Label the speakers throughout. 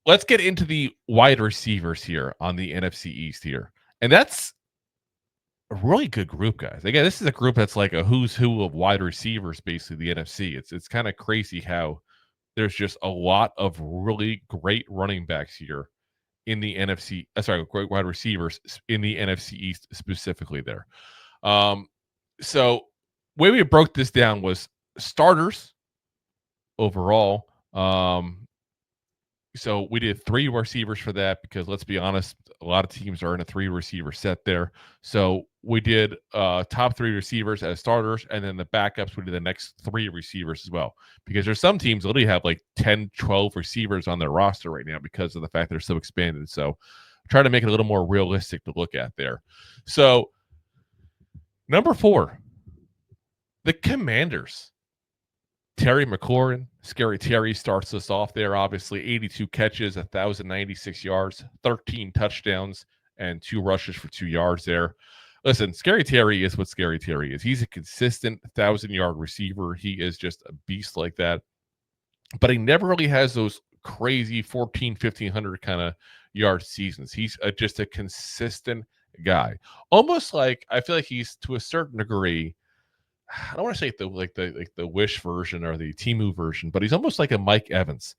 Speaker 1: let's get into the wide receivers here on the NFC East here. And that's a really good group, guys. Again, this is a group that's like a who's who of wide receivers, basically the NFC. It's kind of crazy how there's just a lot of really great running backs here in the NFC. Great wide receivers in the NFC East specifically there. Um, so way we broke this down was starters overall. So we did 3 receivers for that because let's be honest, a lot of teams are in a 3 receiver set there. So we did top 3 receivers as starters, and then the backups, we did the next 3 receivers as well. Because there's some teams that literally have like 10, 12 receivers on their roster right now because of the fact they're so expanded. So try to make it a little more realistic to look at there. So number 4, the Commanders. Terry McLaurin, Scary Terry starts us off there. Obviously, 82 catches, 1,096 yards, 13 touchdowns, and 2 rushes for 2 yards there. Listen, Scary Terry is what Scary Terry is. He's a consistent 1,000-yard receiver. He is just a beast like that. But he never really has those crazy 1,500 kind of yard seasons. He's just a consistent guy. Almost like, I feel like he's, to a certain degree, I don't want to say the Wish version or the Timu version, but he's almost like a Mike Evans.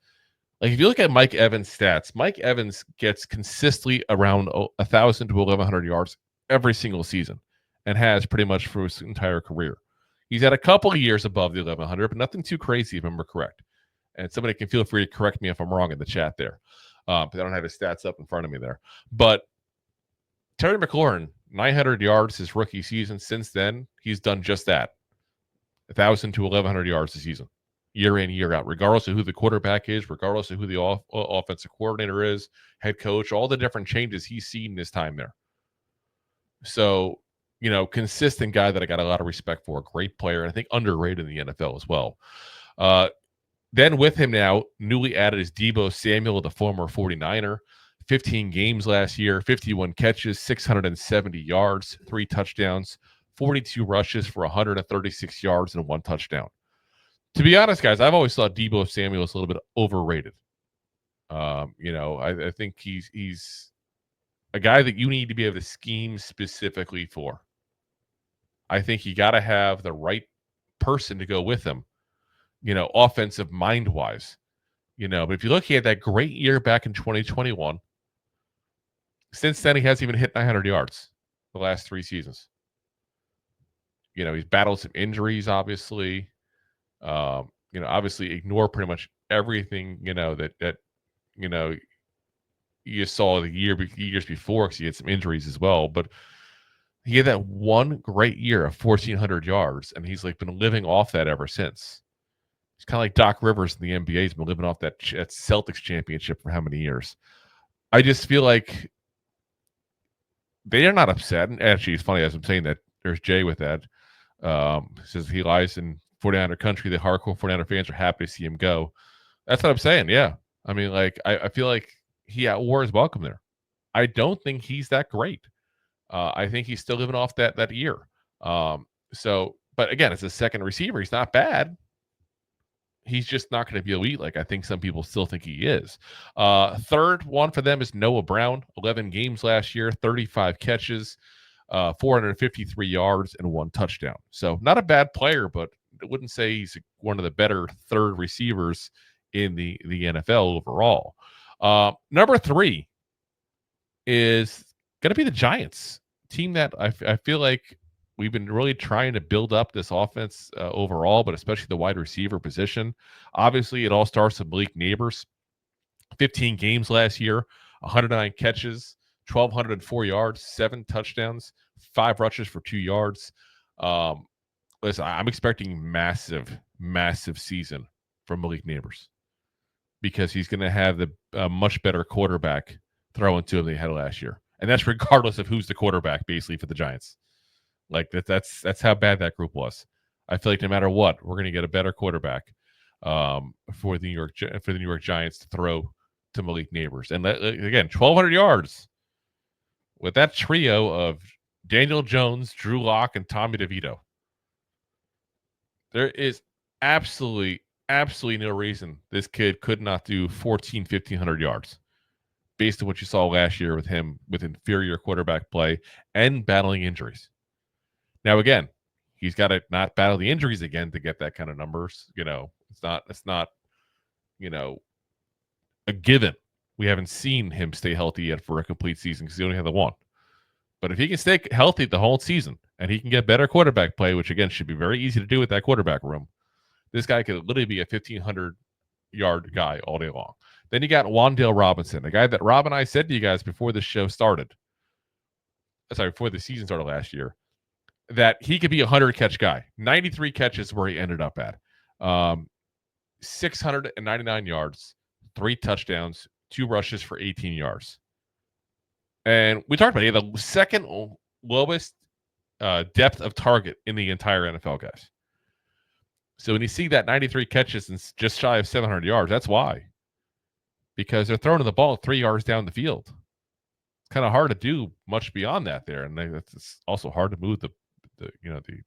Speaker 1: Like if you look at Mike Evans' stats, Mike Evans gets consistently around 1,000 to 1,100 yards every single season, and has pretty much for his entire career. He's had a couple of years above the 1,100, but nothing too crazy if I'm correct. And somebody can feel free to correct me if I'm wrong in the chat there. But I don't have his stats up in front of me there. But Terry McLaurin, 900 yards his rookie season. Since then, he's done just that. 1,000 to 1,100 yards a season, year in, year out, regardless of who the quarterback is, regardless of who the offensive coordinator is, head coach, all the different changes he's seen in his time there. So, consistent guy that I got a lot of respect for, great player, and I think underrated in the NFL as well. Then with him now, newly added is Deebo Samuel, the former 49er. 15 games last year, 51 catches, 670 yards, 3 touchdowns, 42 rushes for 136 yards and 1 touchdown. To be honest, guys, I've always thought Deebo Samuel was a little bit overrated. I think he's a guy that you need to be able to scheme specifically for. I think you got to have the right person to go with him, offensive mind-wise. But if you look at that great year back in 2021, since then he hasn't even hit 900 yards the last 3 seasons. He's battled some injuries, obviously. Obviously ignore pretty much everything, that you saw the years before because he had some injuries as well. But he had that one great year of 1,400 yards, and he's been living off that ever since. He's kind of like Doc Rivers in the NBA. He's been living off that Celtics championship for how many years? I just feel like they are not upset. And actually, it's funny as I'm saying that. There's Jay with that. Says he lies in 49er country. The hardcore 49er fans are happy to see him go. That's what I'm saying. Yeah. I mean, I feel like he outwore his welcome there. I don't think he's that great. I think he's still living off that year. But again, as a second receiver, he's not bad. He's just not going to be elite like I think some people still think he is. Third one for them is Noah Brown. 11 games last year, 35 catches, 453 yards, and 1 touchdown. So not a bad player, but I wouldn't say he's one of the better third receivers in the NFL overall. Number 3 is going to be the Giants, team that I feel like we've been really trying to build up this offense overall, but especially the wide receiver position. Obviously, it all starts with Malik Nabers. 15 games last year, 109 catches, 1,204 yards, 7 touchdowns, 5 rushes for 2 yards. Listen, I'm expecting massive season from Malik Nabers because he's going to have the much better quarterback throwing to him than he had last year. And that's regardless of who's the quarterback, basically, for the Giants. That's how bad that group was. I feel like no matter what, we're going to get a better quarterback for the New York Giants to throw to Malik Nabers. And again, 1,200 yards with that trio of Daniel Jones, Drew Lock, and Tommy DeVito. There is absolutely absolutely no reason this kid could not do 1,500 yards based on what you saw last year with him with inferior quarterback play and battling injuries. Now, again, he's got to not battle the injuries again to get that kind of numbers. It's not, a given. We haven't seen him stay healthy yet for a complete season because he only had the one. But if he can stay healthy the whole season and he can get better quarterback play, which again should be very easy to do with that quarterback room, this guy could literally be a 1,500-yard guy all day long. Then you got Wan'Dale Robinson, a guy that Rob and I said to you guys before the show started. Before the season started last year, that he could be a 100-catch guy. 93 catches where he ended up at. 699 yards, 3 touchdowns, 2 rushes for 18 yards. And we talked about it, the second lowest depth of target in the entire NFL, guys. So when you see that 93 catches and just shy of 700 yards, that's why. Because they're throwing the ball 3 yards down the field. It's kind of hard to do much beyond that there. And it's also hard to move the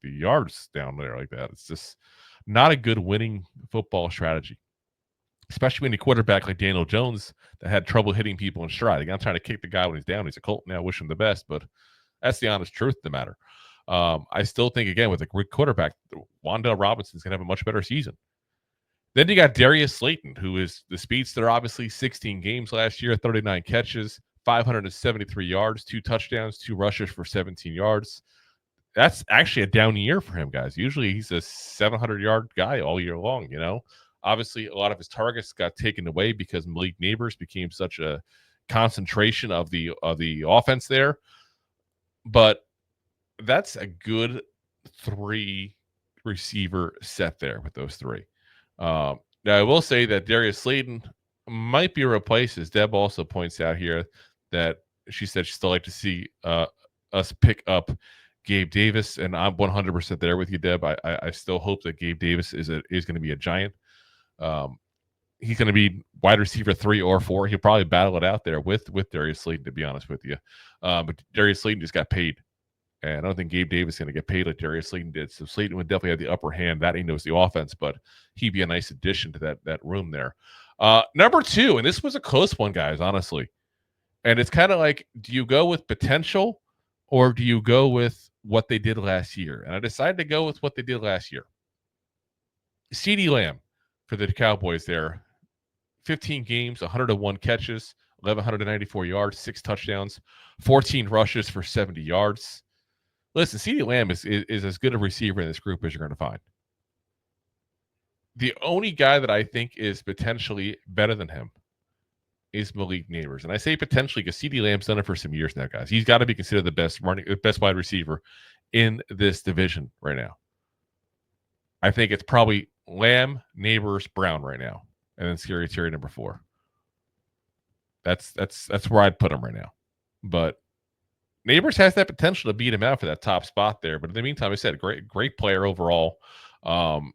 Speaker 1: yards down there like that. It's just not a good winning football strategy. Especially when you quarterback like Daniel Jones that had trouble hitting people in stride. Again, I'm trying to kick the guy when he's down. He's a Colt now. Wish him the best, but that's the honest truth of the matter. I still think, again, with a great quarterback, Wan'Dale Robinson's going to have a much better season. Then you got Darius Slayton, who is the speedster, obviously 16 games last year, 39 catches, 573 yards, 2 touchdowns, 2 rushes for 17 yards. That's actually a down year for him, guys. Usually he's a 700-yard guy all year long, Obviously, a lot of his targets got taken away because Malik Nabers became such a concentration of the offense there. But that's a good 3 receiver set there with those 3. Now, I will say that Darius Slayton might be replaced, as Deb also points out here, that she said she'd still like to see us pick up Gabe Davis, and I'm 100% there with you, Deb. I still hope that Gabe Davis is going to be a Giant. He's going to be wide receiver 3 or 4. He'll probably battle it out there with Darius Slayton, to be honest with you. But Darius Slayton just got paid. And I don't think Gabe Davis is going to get paid like Darius Slayton did. So Slayton would definitely have the upper hand. That he knows the offense, but he'd be a nice addition to that room there. Number 2, and this was a close one, guys, honestly. And it's kind of like, do you go with potential or do you go with what they did last year? And I decided to go with what they did last year. CeeDee Lamb for the Cowboys there. 15 games, 101 catches, 1,194 yards, 6 touchdowns, 14 rushes for 70 yards. Listen, CeeDee Lamb is as good a receiver in this group as you're going to find. The only guy that I think is potentially better than him is Malik Nabers. And I say potentially because CeeDee Lamb's done it for some years now, guys. He's got to be considered the best wide receiver in this division right now. I think it's probably Lamb, Nabers, Brown right now. And then Scary Terry number 4. That's where I'd put him right now. But Nabers has that potential to beat him out for that top spot there. But in the meantime, I said great player overall. Then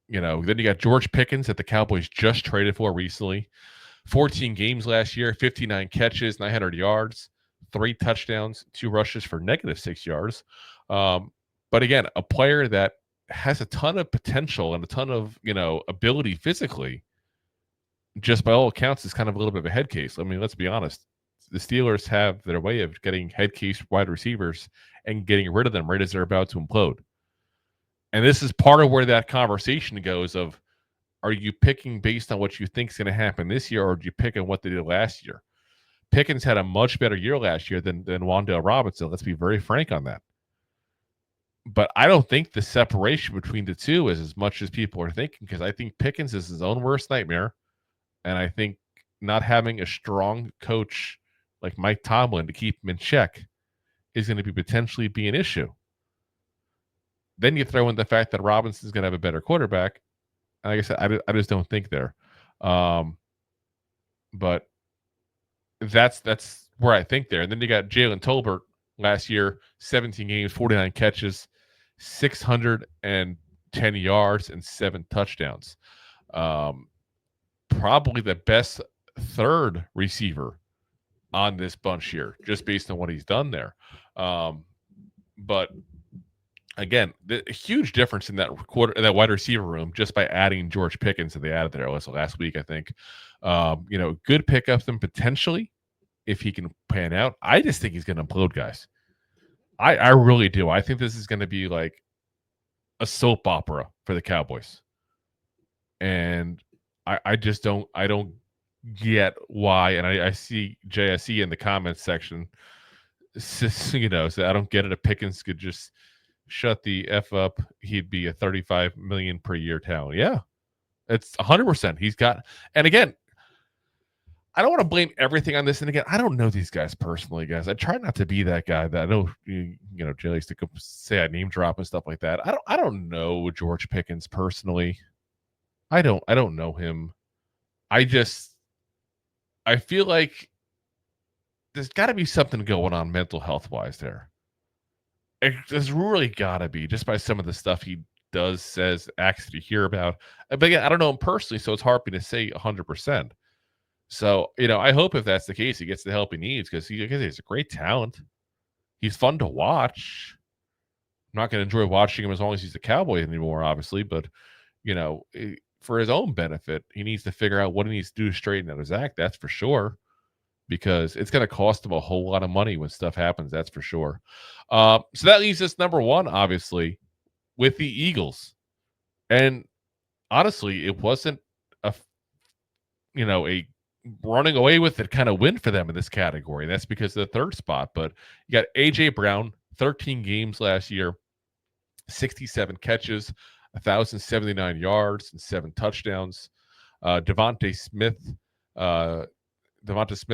Speaker 1: you got George Pickens that the Cowboys just traded for recently. 14 games last year, 59 catches, 900 yards, 3 touchdowns, 2 rushes for -6 yards. But again, a player that has a ton of potential and a ton of, ability physically, just by all accounts is kind of a little bit of a head case. I mean, let's be honest. The Steelers have their way of getting head case wide receivers and getting rid of them right as they're about to implode. And this is part of where that conversation goes of, are you picking based on what you think is going to happen this year, or do you pick on what they did last year? Pickens had a much better year last year than Wan'Dale Robinson. Let's be very frank on that. But I don't think the separation between the two is as much as people are thinking, because I think Pickens is his own worst nightmare. And I think not having a strong coach like Mike Tomlin to keep him in check is going to potentially be an issue. Then you throw in the fact that Robinson's going to have a better quarterback. And like I said, I just don't think there. But that's where I think there. And then you got Jalen Tolbert last year, 17 games, 49 catches, 610 yards, and 7 touchdowns. Probably the best third receiver on this bunch here, just based on what he's done there. But again, the a huge difference in that wide receiver room just by adding George Pickens that they added there last week, I think. Good pickups and potentially if he can pan out. I just think he's going to implode, guys. I really do. I think this is going to be like a soap opera for the Cowboys, and I just don't get why. And I see JSE in the comments section, so I don't get it. If Pickens could just shut the F up, he'd be a 35 million per year talent. Yeah, it's 100%. He's got, and again, I don't want to blame everything on this. And again, I don't know these guys personally, guys. I try not to be that guy that I know, Jay likes to say I name drop and stuff like that. I don't know George Pickens personally. I don't know him. I feel like there's got to be something going on mental health wise there. There's really got to be, just by some of the stuff he does, says, acts that you hear about. But again, I don't know him personally, so it's hard for me to say 100%. So, I hope if that's the case, he gets the help he needs because he's a great talent. He's fun to watch. I'm not going to enjoy watching him as long as he's a Cowboy anymore, obviously, but, for his own benefit, he needs to figure out what he needs to do to straighten out his act, that's for sure, because it's going to cost him a whole lot of money when stuff happens, that's for sure. So that leaves us number one, obviously, with the Eagles. And honestly, it wasn't a running away with it kind of win for them in this category. That's because of the third spot. But you got A.J. Brown, 13 games last year, 67 catches, 1,079 yards, and 7 touchdowns. Devontae Smith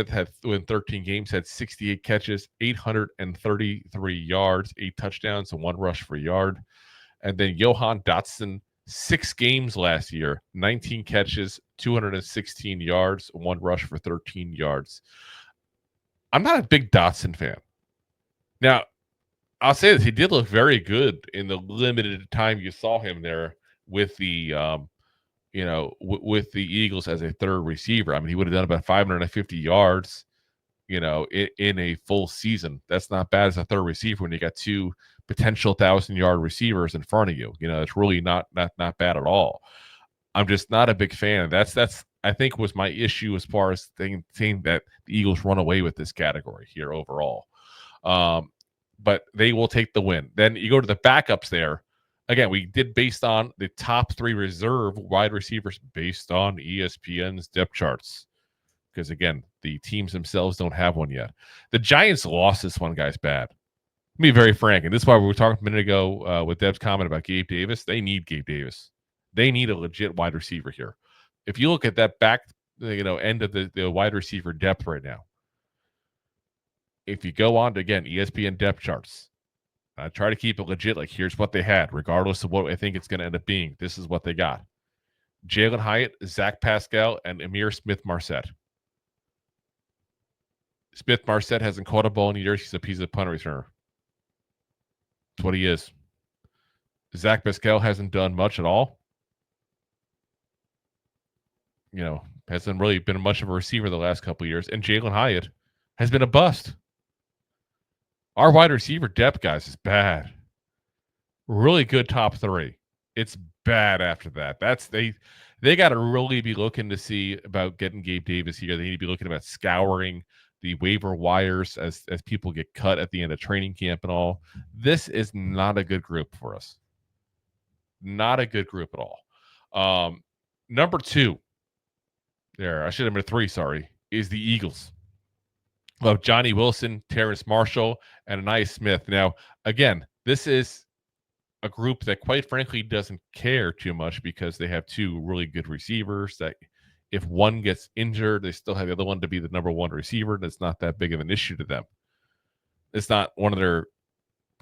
Speaker 1: had, in 13 games, had 68 catches, 833 yards, 8 touchdowns, and 1 rush for a yard. And then Johan Dotson, 6 games last year, 19 catches, 216 yards, 1 rush for 13 yards. I'm not a big Dotson fan. Now, I'll say this: he did look very good in the limited time you saw him there with the, with the Eagles as a third receiver. I mean, he would have done about 550 yards, in a full season. That's not bad as a third receiver when you got 2 potential 1,000-yard receivers in front of you. It's really not bad at all. I'm just not a big fan. That's I think was my issue as far as saying that the Eagles run away with this category here overall. But they will take the win. Then you go to the backups there. Again, we did based on the top 3 reserve wide receivers based on ESPN's depth charts. Because, again, the teams themselves don't have one yet. The Giants lost this one, guys, bad. Let me be very frank. And this is why we were talking a minute ago with Deb's comment about Gabe Davis. They need Gabe Davis. They need a legit wide receiver here. If you look at that back, end of the wide receiver depth right now, if you go on to, again, ESPN depth charts, I try to keep it legit. Like, here's what they had, regardless of what I think it's going to end up being. This is what they got. Jalen Hyatt, Zach Pascal, and Amir Smith-Marset. Smith-Marset hasn't caught a ball in years. He's a punt returner. That's what he is. Zach Pascal hasn't done much at all. Hasn't really been much of a receiver the last couple of years. And Jalen Hyatt has been a bust. Our wide receiver depth, guys, is bad. Really good top 3. It's bad after that. They got to really be looking to see about getting Gabe Davis here. They need to be looking about scouring the waiver wires as people get cut at the end of training camp and all. This is not a good group for us. Not a good group at all. Number 2, there, I should have number 3, sorry, is the Eagles. Of Johnny Wilson, Terrace Marshall, and Anais Smith. Now, again, this is a group that, quite frankly, doesn't care too much because they have 2 really good receivers that if one gets injured, they still have the other one to be the number 1 receiver. And it's not that big of an issue to them. It's not one of their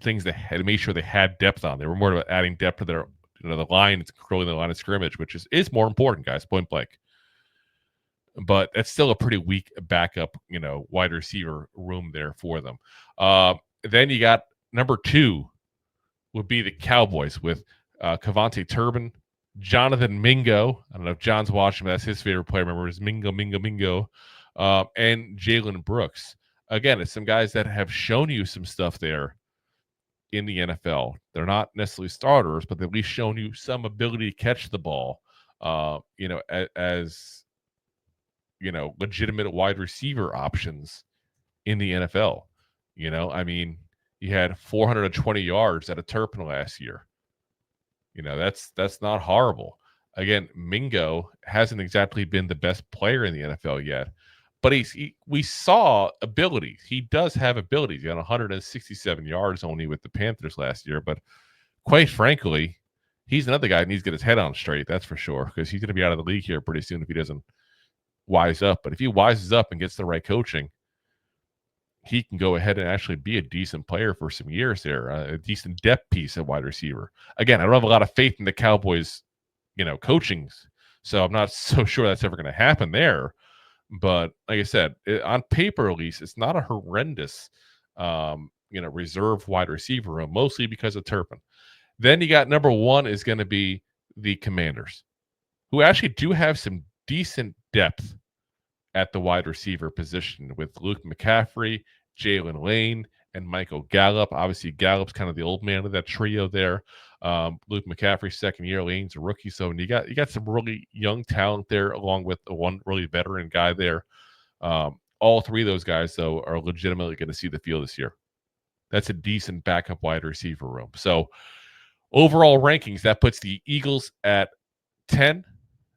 Speaker 1: things they had to make sure they had depth on. They were more about adding depth to their, the line, controlling the line of scrimmage, which is more important, guys, point blank. But that's still a pretty weak backup, wide receiver room there for them. Then you got number 2 would be the Cowboys with Kavonte Turbin, Jonathan Mingo. I don't know if John's watching, but that's his favorite player. Remember, it's Mingo, and Jalen Brooks. Again, it's some guys that have shown you some stuff there in the NFL. They're not necessarily starters, but they've at least shown you some ability to catch the ball, as legitimate wide receiver options in the NFL. I mean, he had 420 yards at a Turpin last year. That's not horrible. Again, Mingo hasn't exactly been the best player in the NFL yet, but we saw abilities. He does have abilities. He got 167 yards only with the Panthers last year, but quite frankly, he's another guy who needs to get his head on straight, that's for sure, because he's going to be out of the league here pretty soon if he doesn't wise up. But if he wises up and gets the right coaching, he can go ahead and actually be a decent player for some years there, a decent depth piece at wide receiver. Again, I don't have a lot of faith in the Cowboys, coachings, so I'm not so sure that's ever going to happen there. But like I said, on paper at least, it's not a horrendous, reserve wide receiver room, mostly because of Turpin. Then you got number one is going to be the Commanders, who actually do have some decent depth at the wide receiver position with Luke McCaffrey, Jalen Lane, and Michael Gallup. Obviously, Gallup's kind of the old man of that trio there. Luke McCaffrey's second year, Lane's a rookie. So you got some really young talent there, along with the one really veteran guy there. All three of those guys, though, are legitimately going to see the field this year. That's a decent backup wide receiver room. So overall rankings, that puts the Eagles at 10,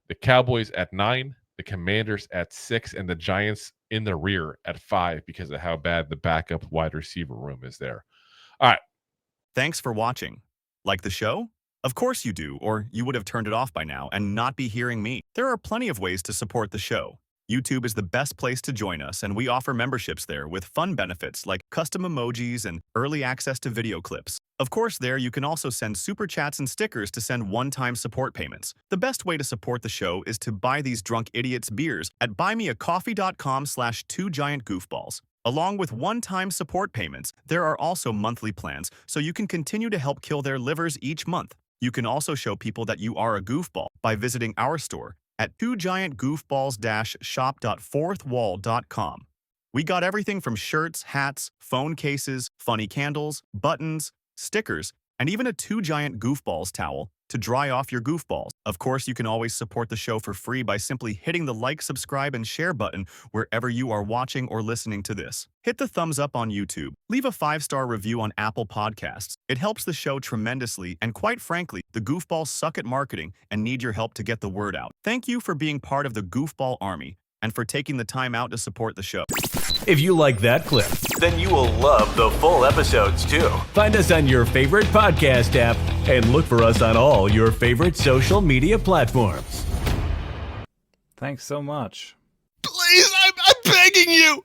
Speaker 1: the Cowboys at 9, the Commanders at 6, and the Giants in the rear at 5 because of how bad the backup wide receiver room is there. All right.
Speaker 2: Thanks for watching. Like the show? Of course you do, or you would have turned it off by now and not be hearing me. There are plenty of ways to support the show. YouTube is the best place to join us, and we offer memberships there with fun benefits like custom emojis and early access to video clips. Of course, there you can also send super chats and stickers to send one-time support payments. The best way to support the show is to buy these drunk idiots beers at buymeacoffee.com/2giantgoofballs. Along with one-time support payments, there are also monthly plans, so you can continue to help kill their livers each month. You can also show people that you are a goofball by visiting our store at 2giantgoofballs-shop.fourthwall.com. We got everything from shirts, hats, phone cases, funny candles, buttons, stickers, and even a 2 Giant Goofballs towel to dry off your goofballs. Of course, you can always support the show for free by simply hitting the like, subscribe, and share button wherever you are watching or listening to this. Hit the thumbs up on YouTube. Leave a 5-star review on Apple Podcasts. It helps the show tremendously, and quite frankly, the Goofballs suck at marketing and need your help to get the word out. Thank you for being part of the Goofball Army and for taking the time out to support the show.
Speaker 3: If you like that clip, then you will love the full episodes too. Find us on your favorite podcast app and look for us on all your favorite social media platforms.
Speaker 4: Thanks so much.
Speaker 5: Please, I'm begging you.